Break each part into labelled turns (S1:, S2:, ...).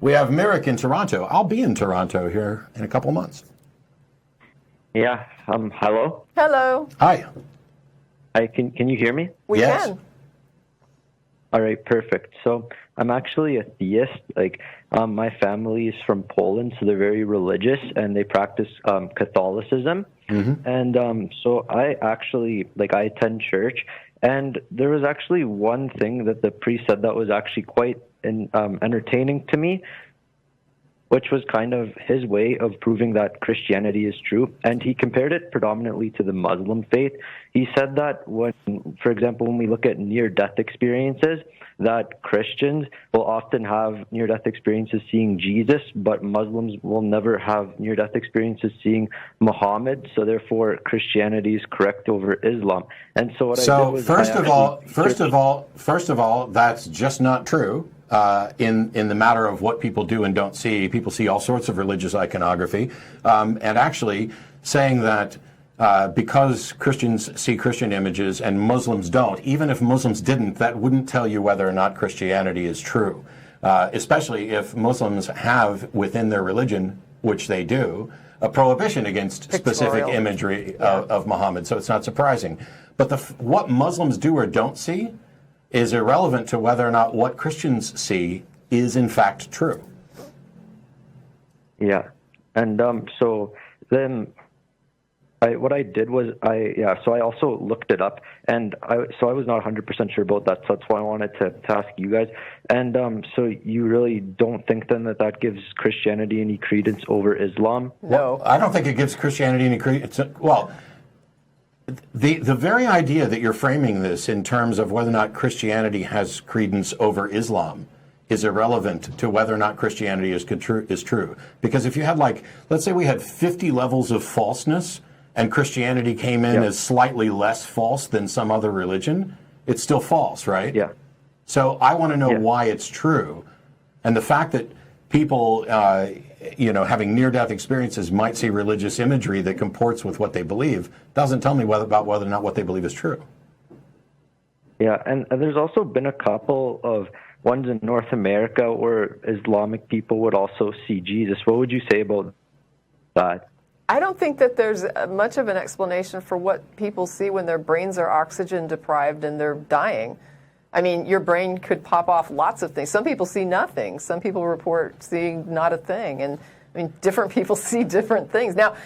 S1: We have Merrick in Toronto. I'll be in Toronto here in a couple of months.
S2: Yeah. Hello.
S3: Hello.
S1: Hi.
S2: Hi. Can you hear me?
S3: We
S1: Yes.
S3: can.
S2: All right. Perfect. So I'm actually a theist. My family is from Poland, so they're very religious and they practice Catholicism.
S1: Mm-hmm.
S2: And so I actually I attend church, and there was actually one thing that the priest said that was actually quite entertaining to me, which was kind of his way of proving that Christianity is true. And he compared it predominantly to the Muslim faith. He said that for example, when we look at near-death experiences, that Christians will often have near-death experiences seeing Jesus, but Muslims will never have near-death experiences seeing Muhammad. So therefore, Christianity is correct over Islam. And so what I did was
S1: first of all, that's just not true. In the matter of what people do and don't see, people see all sorts of religious iconography, and actually saying that because Christians see Christian images and Muslims don't, even if Muslims didn't, that wouldn't tell you whether or not Christianity is true, especially if Muslims have within their religion, which they do, a prohibition against specific imagery of Muhammad. So it's not surprising. But what Muslims do or don't see is irrelevant to whether or not what Christians see is in fact true.
S2: Yeah, and so then what I did was so I also looked it up, and I was not 100% sure about that, so that's why I wanted to ask you guys. And so you really don't think then that gives Christianity any credence over Islam?
S3: No.
S1: Well, I don't think it gives Christianity any credence. Well, the very idea that you're framing this in terms of whether or not Christianity has credence over Islam is irrelevant to whether or not Christianity is true. Because if you had let's say we had 50 levels of falseness and Christianity came in as slightly less false than some other religion, it's still false, right?
S2: Yeah.
S1: So I want to know why it's true. And the fact that people, having near-death experiences might see religious imagery that comports with what they believe doesn't tell me about whether or not what they believe is true.
S2: Yeah, and there's also been a couple of ones in North America where Islamic people would also see Jesus. What would you say about that?
S3: I don't think that there's much of an explanation for what people see when their brains are oxygen deprived and they're dying. I mean, your brain could pop off lots of things. Some people see nothing. Some people report seeing not a thing. And I mean, different people see different things. Now,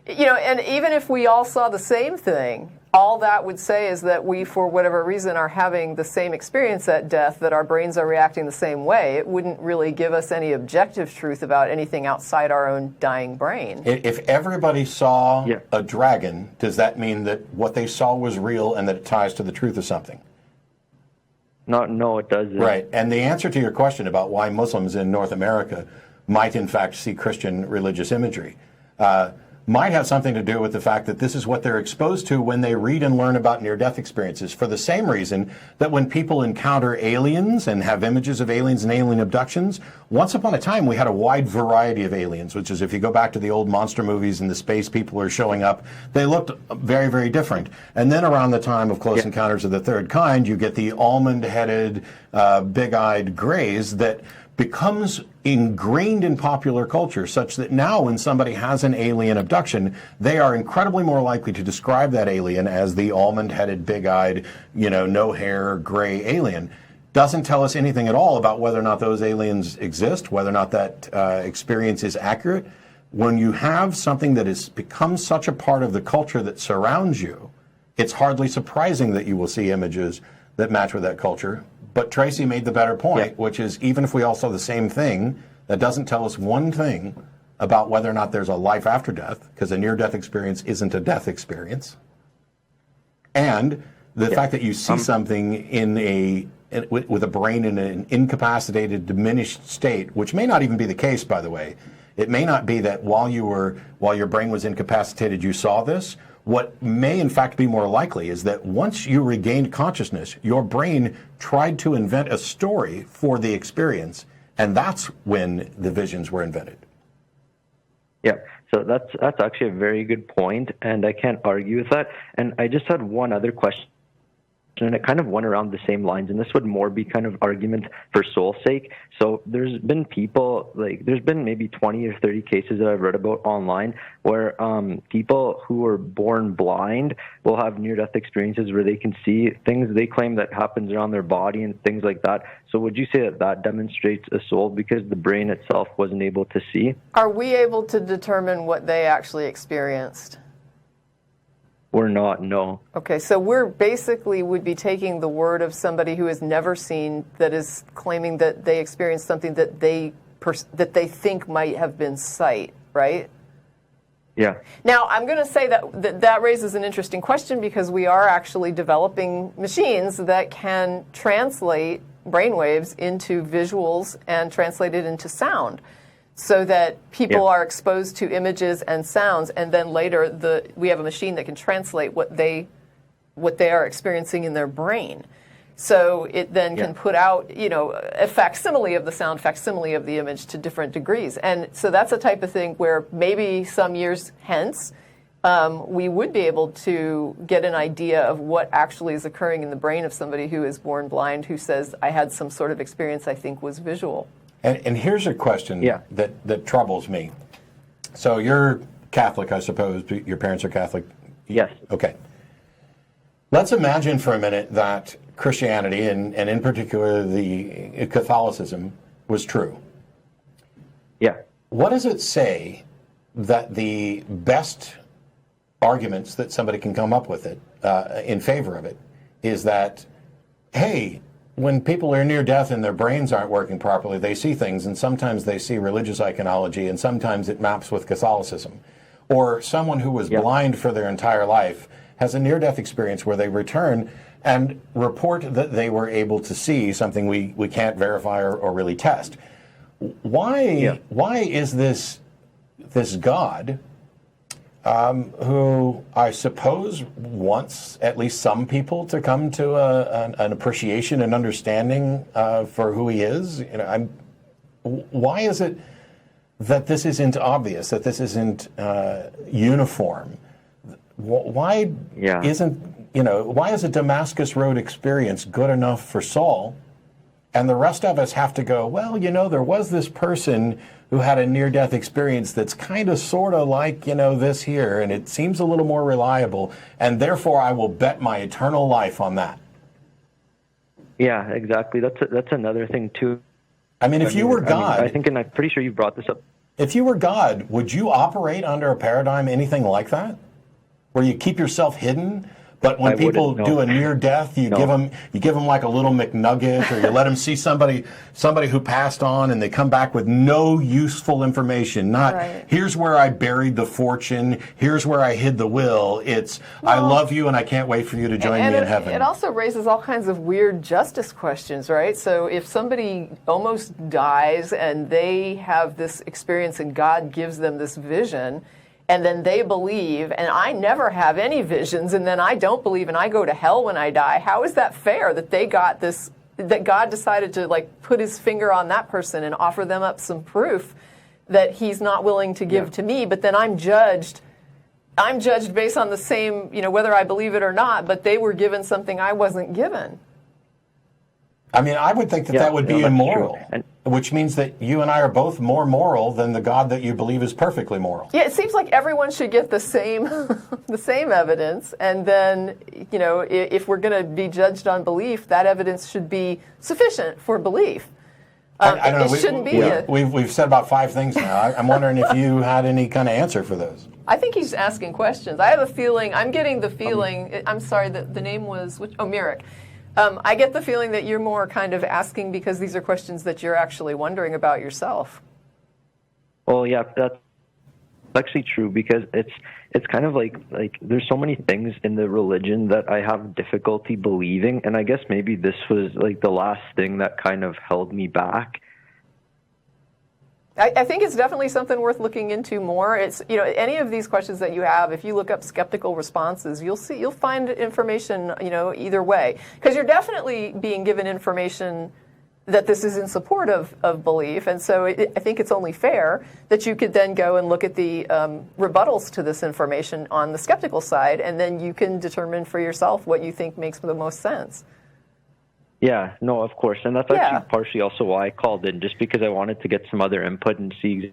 S3: and even if we all saw the same thing, all that would say is that we, for whatever reason, are having the same experience at death, that our brains are reacting the same way. It wouldn't really give us any objective truth about anything outside our own dying brain.
S1: If everybody saw a dragon, does that mean that what they saw was real and that it ties to the truth of something?
S2: No, it doesn't.
S1: Right. And the answer to your question about why Muslims in North America might in fact see Christian religious imagery might have something to do with the fact that this is what they're exposed to when they read and learn about near-death experiences, for the same reason that when people encounter aliens and have images of aliens and alien abductions, once upon a time we had a wide variety of aliens, which is, if you go back to the old monster movies and the space people are showing up, they looked very, very different. And then around the time of Close Encounters of the Third Kind, you get the almond-headed, big-eyed grays that becomes ingrained in popular culture, such that now when somebody has an alien abduction, they are incredibly more likely to describe that alien as the almond-headed, big-eyed, no hair, gray alien. Doesn't tell us anything at all about whether or not those aliens exist, whether or not that experience is accurate. When you have something that has become such a part of the culture that surrounds you, it's hardly surprising that you will see images that match with that culture. But Tracy made the better point, which is, even if we all saw the same thing, that doesn't tell us one thing about whether or not there's a life after death, because a near-death experience isn't a death experience. And the fact that you see something with a brain in an incapacitated, diminished state, which may not even be the case, by the way. It may not be that while your brain was incapacitated, you saw this. What may in fact be more likely is that once you regained consciousness, your brain tried to invent a story for the experience, and that's when the visions were invented.
S2: Yeah, so that's actually a very good point, and I can't argue with that. And I just had one other question question, and it kind of went around the same lines, and this would more be kind of argument for soul's sake. So there's been people, like, there's been maybe 20 or 30 cases that I've read about online where people who were born blind will have near-death experiences where they can see things they claim that happens around their body and things like that. So would you say that that demonstrates a soul because the brain itself wasn't able to see?
S3: Are we able to determine what they actually experienced?
S2: We're not, no.
S3: Okay, so we're basically would be taking the word of somebody who has never seen, that is claiming that they experienced something that they think might have been sight, right?
S2: Yeah.
S3: Now, I'm going to say that raises an interesting question because we are actually developing machines that can translate brainwaves into visuals and translate it into sound, so that people are exposed to images and sounds, and then later we have a machine that can translate what they are experiencing in their brain. So it then can put out, a facsimile of the sound, facsimile of the image to different degrees. And so that's a type of thing where maybe some years hence, we would be able to get an idea of what actually is occurring in the brain of somebody who is born blind, who says, I had some sort of experience I think was visual.
S1: And here's a question that troubles me. So you're Catholic, I suppose. Your parents are Catholic?
S2: Yes.
S1: Okay. Let's imagine for a minute that Christianity, and in particular the Catholicism, was true.
S2: Yeah.
S1: What does it say that the best arguments that somebody can come up with it in favor of it is that, hey, when people are near death and their brains aren't working properly, they see things, and sometimes they see religious iconology, and sometimes it maps with Catholicism. Or someone who was blind for their entire life has a near-death experience where they return and report that they were able to see something we can't verify or really test. Why is this God, who I suppose wants at least some people to come to an appreciation and understanding for who he is? Why is it that this isn't obvious, that this isn't uniform? Why why is a Damascus Road experience good enough for Saul, and the rest of us have to go, well, there was this person who had a near-death experience that's kind of sort of like, this here, and it seems a little more reliable, and therefore I will bet my eternal life on that.
S2: Yeah, exactly. That's another thing, too.
S1: I mean, if you were God...
S2: I think, and I'm pretty sure you brought this up.
S1: If you were God, would you operate under a paradigm anything like that? Where you keep yourself hidden, but when people do a near death, you give them like a little McNugget, or you let them see somebody who passed on, and they come back with no useful information. Not here's where I buried the fortune, here's where I hid the will. It's I love you and I can't wait for you to join me in heaven.
S3: It also raises all kinds of weird justice questions, right? So if somebody almost dies and they have this experience and God gives them this vision, and then they believe, and I never have any visions, and then I don't believe, and I go to hell when I die. How is that fair that they got this, that God decided to put his finger on that person and offer them up some proof that he's not willing to give to me, but then I'm judged based on the same, whether I believe it or not, but they were given something I wasn't given.
S1: I mean, I would think that would be immoral, which means that you and I are both more moral than the God that you believe is perfectly moral.
S3: Yeah, it seems like everyone should get the same the same evidence, and then, if we're going to be judged on belief, that evidence should be sufficient for belief.
S1: I don't know.
S3: It shouldn't be.
S1: We've said about 5 things now. I'm wondering if you had any kind of answer for those.
S3: I think he's asking questions. I have a feeling, I'm getting the feeling, I'm sorry, the name was, Mirik. I get the feeling that you're more kind of asking because these are questions that you're actually wondering about yourself.
S2: Well, yeah, that's actually true, because it's kind of like there's so many things in the religion that I have difficulty believing, and I guess maybe this was the last thing that kind of held me back.
S3: I think it's definitely something worth looking into more. It's any of these questions that you have, if you look up skeptical responses, you'll find information either way, because you're definitely being given information that this is in support of belief. And so I think it's only fair that you could then go and look at the rebuttals to this information on the skeptical side, and then you can determine for yourself what you think makes the most sense.
S2: Yeah, no, of course. And that's actually partially also why I called in, just because I wanted to get some other input and see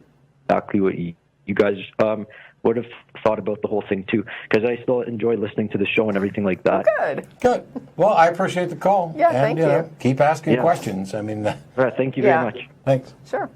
S2: exactly what you guys would have thought about the whole thing too, because I still enjoy listening to the show and everything like that.
S3: Good.
S1: Good. Well, I appreciate the call.
S3: Yeah,
S1: and,
S3: thank you.
S1: Keep asking questions. I mean,
S2: All right, thank you very much.
S1: Thanks.
S3: Sure.